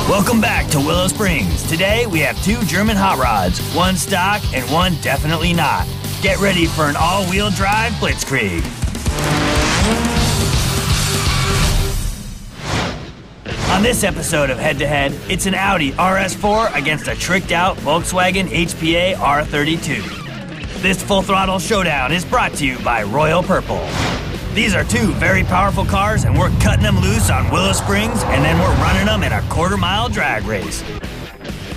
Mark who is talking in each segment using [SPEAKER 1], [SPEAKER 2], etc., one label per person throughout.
[SPEAKER 1] Welcome back to Willow Springs. Today we have two German hot rods, one stock and one definitely not. Get ready for an all-wheel drive blitzkrieg. On this episode of Head to Head, it's an Audi RS4 against a tricked-out Volkswagen HPA R32. This full-throttle showdown is brought to you by Royal Purple. These are two very powerful cars, and we're cutting them loose on Willow Springs, and then we're running them in a quarter-mile drag race.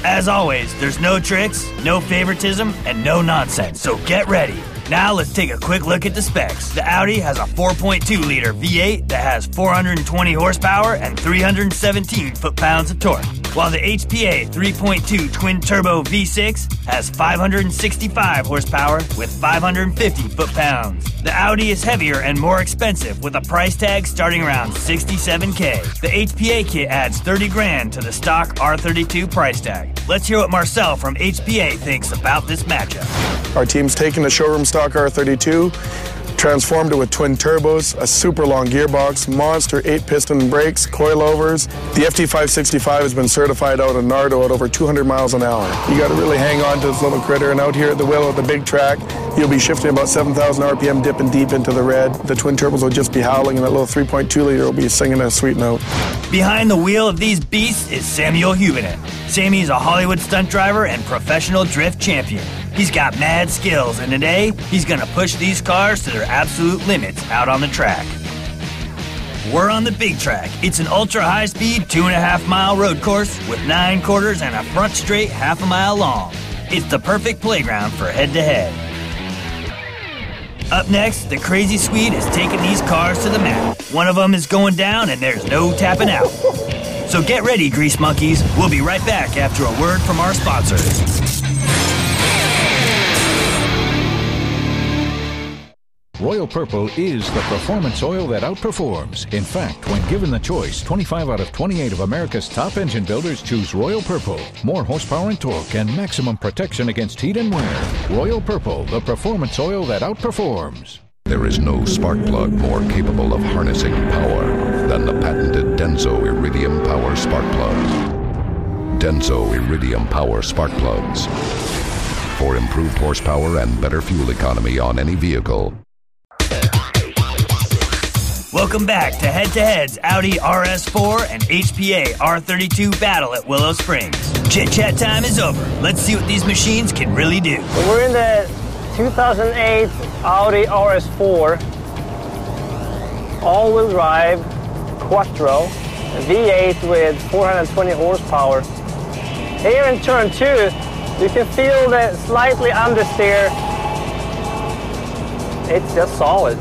[SPEAKER 1] As always, there's no tricks, no favoritism, and no nonsense, so get ready. Now let's take a quick look at the specs. The Audi has a 4.2-liter V8 that has 420 horsepower and 317 foot-pounds of torque, while the HPA 3.2 twin-turbo V6 has 565 horsepower with 550 foot-pounds. The Audi is heavier and more expensive with a price tag starting around $67K. The HPA kit adds 30 grand to the stock R32 price tag. Let's hear what Marcel from HPA thinks about this matchup.
[SPEAKER 2] Our team's taken the showroom stock R32, transformed it with twin turbos, a super long gearbox, monster 8-piston brakes, coilovers. The FT565 has been certified out in Nardo at over 200 miles an hour. You got to really hang on to this little critter, and out here at the Willow at the big track, you'll be shifting about 7,000 RPM, dipping deep into the red. The twin turbos will just be howling, and that little 3.2-liter will be singing a sweet note.
[SPEAKER 1] Behind the wheel of these beasts is Samuel Hubenet. Sammy's a Hollywood stunt driver and professional drift champion. He's got mad skills, and today, he's gonna push these cars to their absolute limits out on the track. We're on the big track. It's an ultra-high-speed 2.5-mile road course with 9 quarters and a front straight half a mile long. It's the perfect playground for head-to-head. Up next, the Crazy Swede is taking these cars to the mat. One of them is going down, and there's no tapping out. So get ready, grease monkeys. We'll be right back after a word from our sponsors.
[SPEAKER 3] Royal Purple is the performance oil that outperforms. In fact, when given the choice, 25 out of 28 of America's top engine builders choose Royal Purple. More horsepower and torque and maximum protection against heat and wear. Royal Purple, the performance oil that outperforms.
[SPEAKER 4] There is no spark plug more capable of harnessing power than the patented Denso Iridium Power Spark Plugs. Denso Iridium Power Spark Plugs. For improved horsepower and better fuel economy on any vehicle.
[SPEAKER 1] Welcome back to Head-to-Head's Audi RS4 and HPA R32 battle at Willow Springs. Chit-chat time is over. Let's see what these machines can really do.
[SPEAKER 5] We're in the 2008 Audi RS4, all-wheel drive, quattro, V8 with 420 horsepower. Here in turn 2, you can feel the slightly understeer. It's just solid.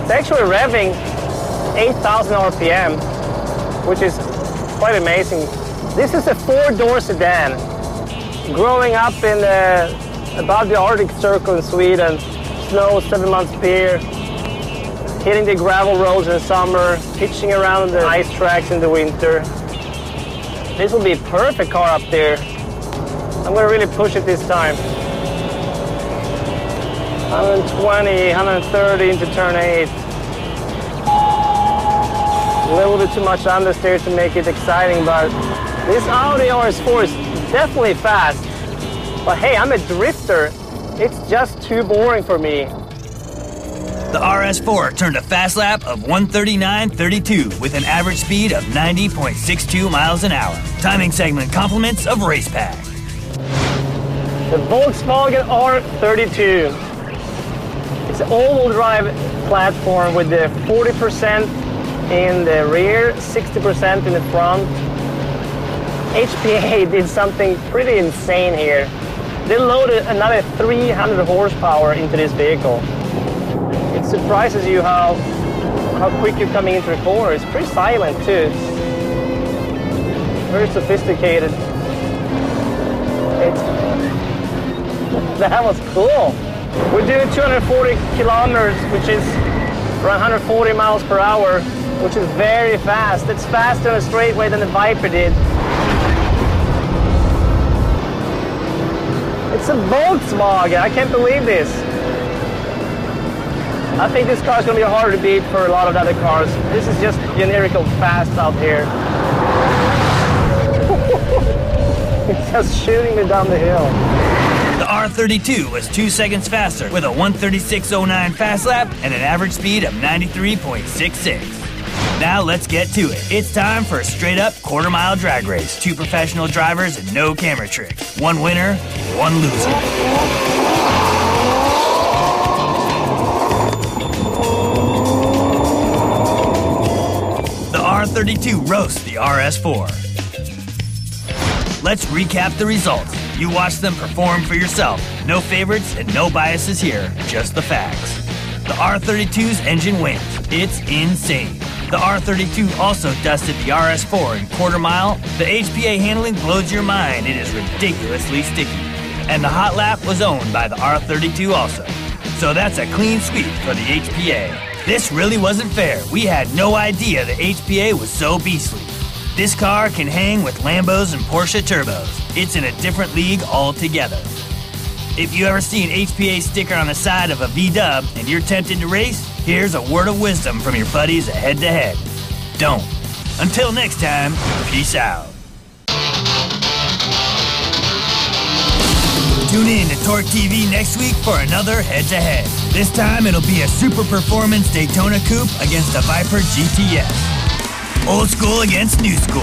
[SPEAKER 5] It's actually revving 8,000 RPM, which is quite amazing. This is a 4-door sedan. Growing up in above the Arctic Circle in Sweden, snow 7 months per year, hitting the gravel roads in the summer, pitching around the ice tracks in the winter. This will be a perfect car up there. I'm going to really push it this time. 120, 130 into turn 8. A little bit too much understeer to make it exciting, but this Audi RS4 is definitely fast. But hey, I'm a drifter. It's just too boring for me.
[SPEAKER 1] The RS4 turned a fast lap of 139.32 with an average speed of 90.62 miles an hour. Timing segment compliments of Race Pack.
[SPEAKER 5] The Volkswagen R32. It's an all-wheel drive platform with the 40% in the rear, 60% in the front. HPA did something pretty insane here. They loaded another 300 horsepower into this vehicle. It surprises you how quick you're coming into the corner. It's pretty silent too. Very sophisticated. That was cool. We're doing 240 kilometers, which is around 140 miles per hour, which is very fast. It's faster on a straightaway than the Viper did. It's a Volkswagen. I can't believe this. I think this car is going to be harder to beat for a lot of the other cars. This is just generical fast out here. It's just shooting me down the hill.
[SPEAKER 1] The R32 was 2 seconds faster with a 1:36.09 fast lap and an average speed of 93.66. Now let's get to it. It's time for a straight-up quarter-mile drag race. 2 professional drivers and no camera tricks. 1 winner, 1 loser. The R32 roasts the RS4. Let's recap the results. You watch them perform for yourself. No favorites and no biases here, just the facts. The R32's engine wins. It's insane. The R32 also dusted the RS4 in quarter mile. The HPA handling blows your mind. It is ridiculously sticky. And the hot lap was owned by the R32 also. So that's a clean sweep for the HPA. This really wasn't fair. We had no idea the HPA was so beastly. This car can hang with Lambos and Porsche turbos. It's in a different league altogether. If you ever see an HPA sticker on the side of a VW and you're tempted to race, here's a word of wisdom from your buddies at Head to Head. Don't. Until next time, peace out. Tune in to Torque TV next week for another Head to Head. This time it'll be a super performance Daytona Coupe against a Viper GTS. Old school against new school.